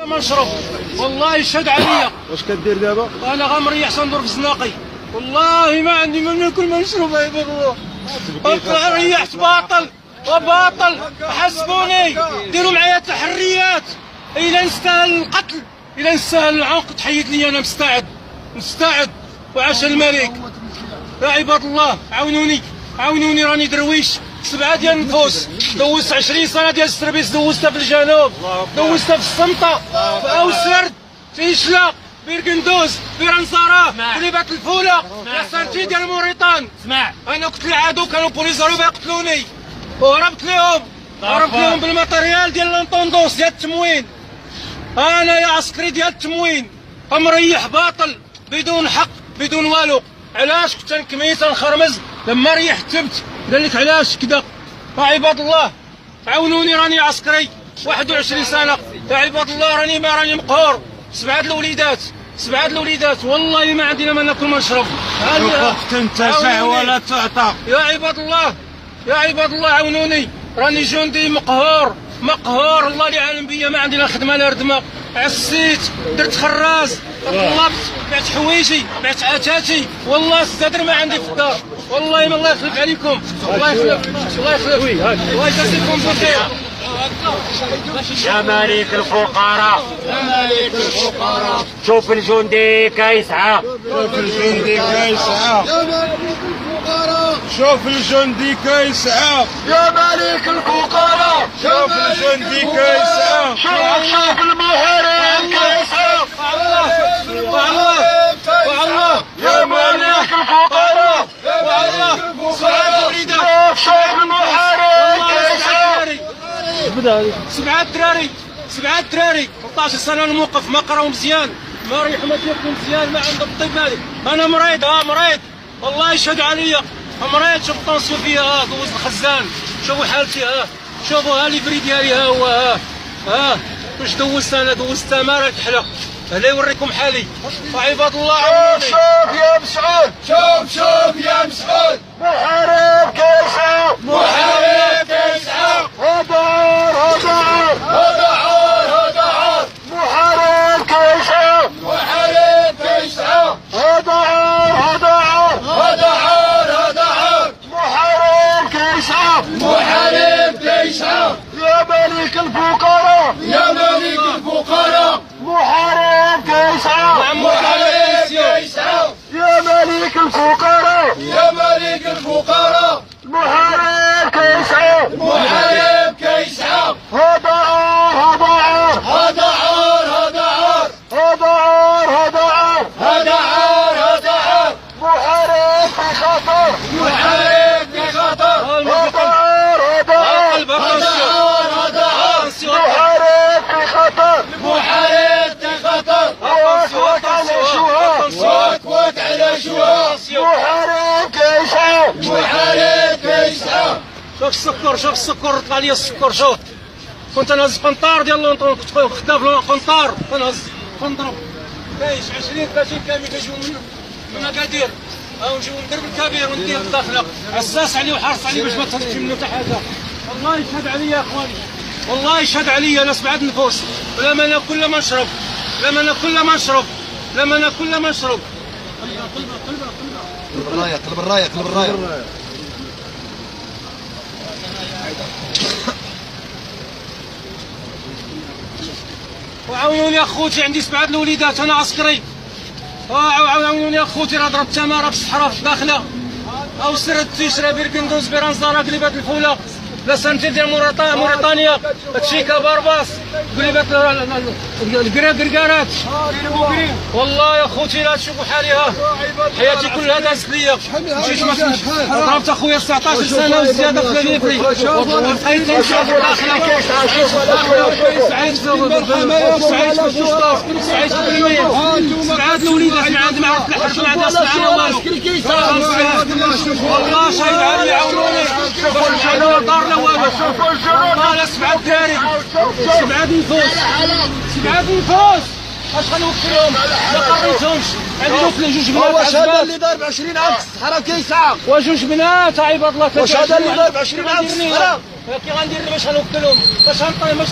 ما نشرب والله يشهد عليا. واش كدير دابا؟ انا غنريح تندور في الزناقي، والله ما عندي ما ناكل ما نشرب يا عباد الله. ريحت باطل وباطل، حسبوني ديروا معايا تحريات. الا نستاهل القتل، الا نستاهل العنق تحيد لي، انا مستعد. وعاش الملك. يا عباد الله عاونوني راني درويش 7 ديال النفوس، دوزت 20 سنه ديال السربيس، دوزتها في الجنوب، دوزتها في السمطه، في اوسرد، في إشلا، في قندوز، في رنصاره، في ليبات الفوله، في سانتي ديال موريطان. انا كنت العدو، كانوا بوليزارو يقتلوني وهربت لهم بالماتريال ديال لونطوندونس ديال التموين. انا يا عسكري ديال التموين مريح باطل بدون حق بدون والو. علاش كنت نكمي تنخرمز؟ لما ريحت تبت قال لك علاش كذا؟ يا عباد الله عاونوني، راني عسكري 21 سنه يا عباد الله، راني مقهور. 7 الوليدات والله ما عندنا ما ناكل ما نشرب. تنتفع ولا تعطى. يا عباد الله عاونوني، راني جندي مقهور. الله اللي عالم بيا، ما عندي لا خدمه لا ردمه. عسيت، درت خراز، طلبت، بعت حوايجي، بعت عاتاتي، والله استدر ما عندي في الدار. والله ما الله يخلف عليكم، الله يخلف الله يجازيكم بخير. يا ملك الفقراء، شوف الجندي كيسعى، شوف الجندي كيسعى. يا ملك الفقراء، شوف الجندي كيسعى. شوف المحارب كيسعى. والله يا ملك الفقراء، شوف المحارب كيسعى. 7 دراري 13 سنه الموقف، ما قراو مزيان، ما ريحوا ما تاكلوا مزيان، ما عندهم الطب مالي. انا مريض والله يشهد عليا، مريض. شوف الطونسيون فيا، دوزت الخزان، شوفوا حالتي، شوفوا ها ليفري ديالي، هو واش دوزت انا؟ دوزتها ما راه كحله. هلا يوريكم حالي. عباد الله عاونوني. شوف يا مسعود، شوف يا مسعود، محارب كيسعى. هذا عار، محارب كيسعى. هذا عار، محارب كيسعى. يا ملك الفقراء، محارب كيسعى. يا ملك الفقراء، محارب كيسعى. هذا عار، محارب في خطر. محارب في خطر. وقوات على شوها. محارب كيسعى. شوف السكر طلع لي السكر. شوف كنت نهز قنطار ديال لونطون، كنت خدام في قنطار كنهز كنضرب. كاينش 20 30 كامل كيجيو من اكادير، نجيو ندير بالكبير وندير بالداخله، عزاز عليه وحرص عليه باش ما تهزش منه حتى حاجه. والله يشهد عليا يا اخواني، والله يشهد عليا. انا 7 النفوس، لا ما ناكل لا ما نشرب، قلب الرايه. وعاونوني اخوتي، عندي 7 الوليدات، انا عسكري. عاونوني اخوتي، راه ضربت تماره في الصحراء في الداخله، او سرد تيشرا بيركندوز برانزاره قليبات الفوله، لا سانتي ديال موريطانيا، تشيكا بارباس، قليبات الكركارات. والله يا خوتي لا تشوفوا حالي، حياتي كلها دازت ليا. مشيت ضربت اخويا 19 سنه وزياده في ليفري، وبقيت نمشي في الداخله. سعيد في المية. 7 الوليدات ما عندي، ما عرفت الحرب، ما عندها صنعه والو. والله شاهد علي، عاونوني. دار لا والو. والله 7 دراري، 7 نفوس، اش غنوكلهم؟ ما قريتهمش. عندي نوكل 2 بنات. واش هذا اللي ضارب 20 عام في الصحراء كيسعى؟ و2 بنات عباد الله. واش هذا اللي ضارب 20 عام في الصحراء؟ كي غندير باش غنوكلهم؟ باش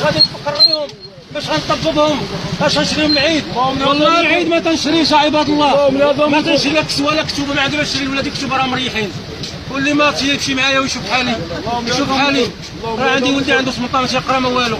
غادي نفقريهم؟ باش غنطببهم، باش غنشريهم العيد. والله العيد ما تنشريش يا عباد الله، ما تنشري لا كسوه لا كتوبه، ما عندي باش نشري ولا ديك الكتوبه راه مريحين. واللي ما يمشي معايا ويشوف حالي، يشوف حالي. راه عندي ولدي عنده 18 تيقرا ما والو.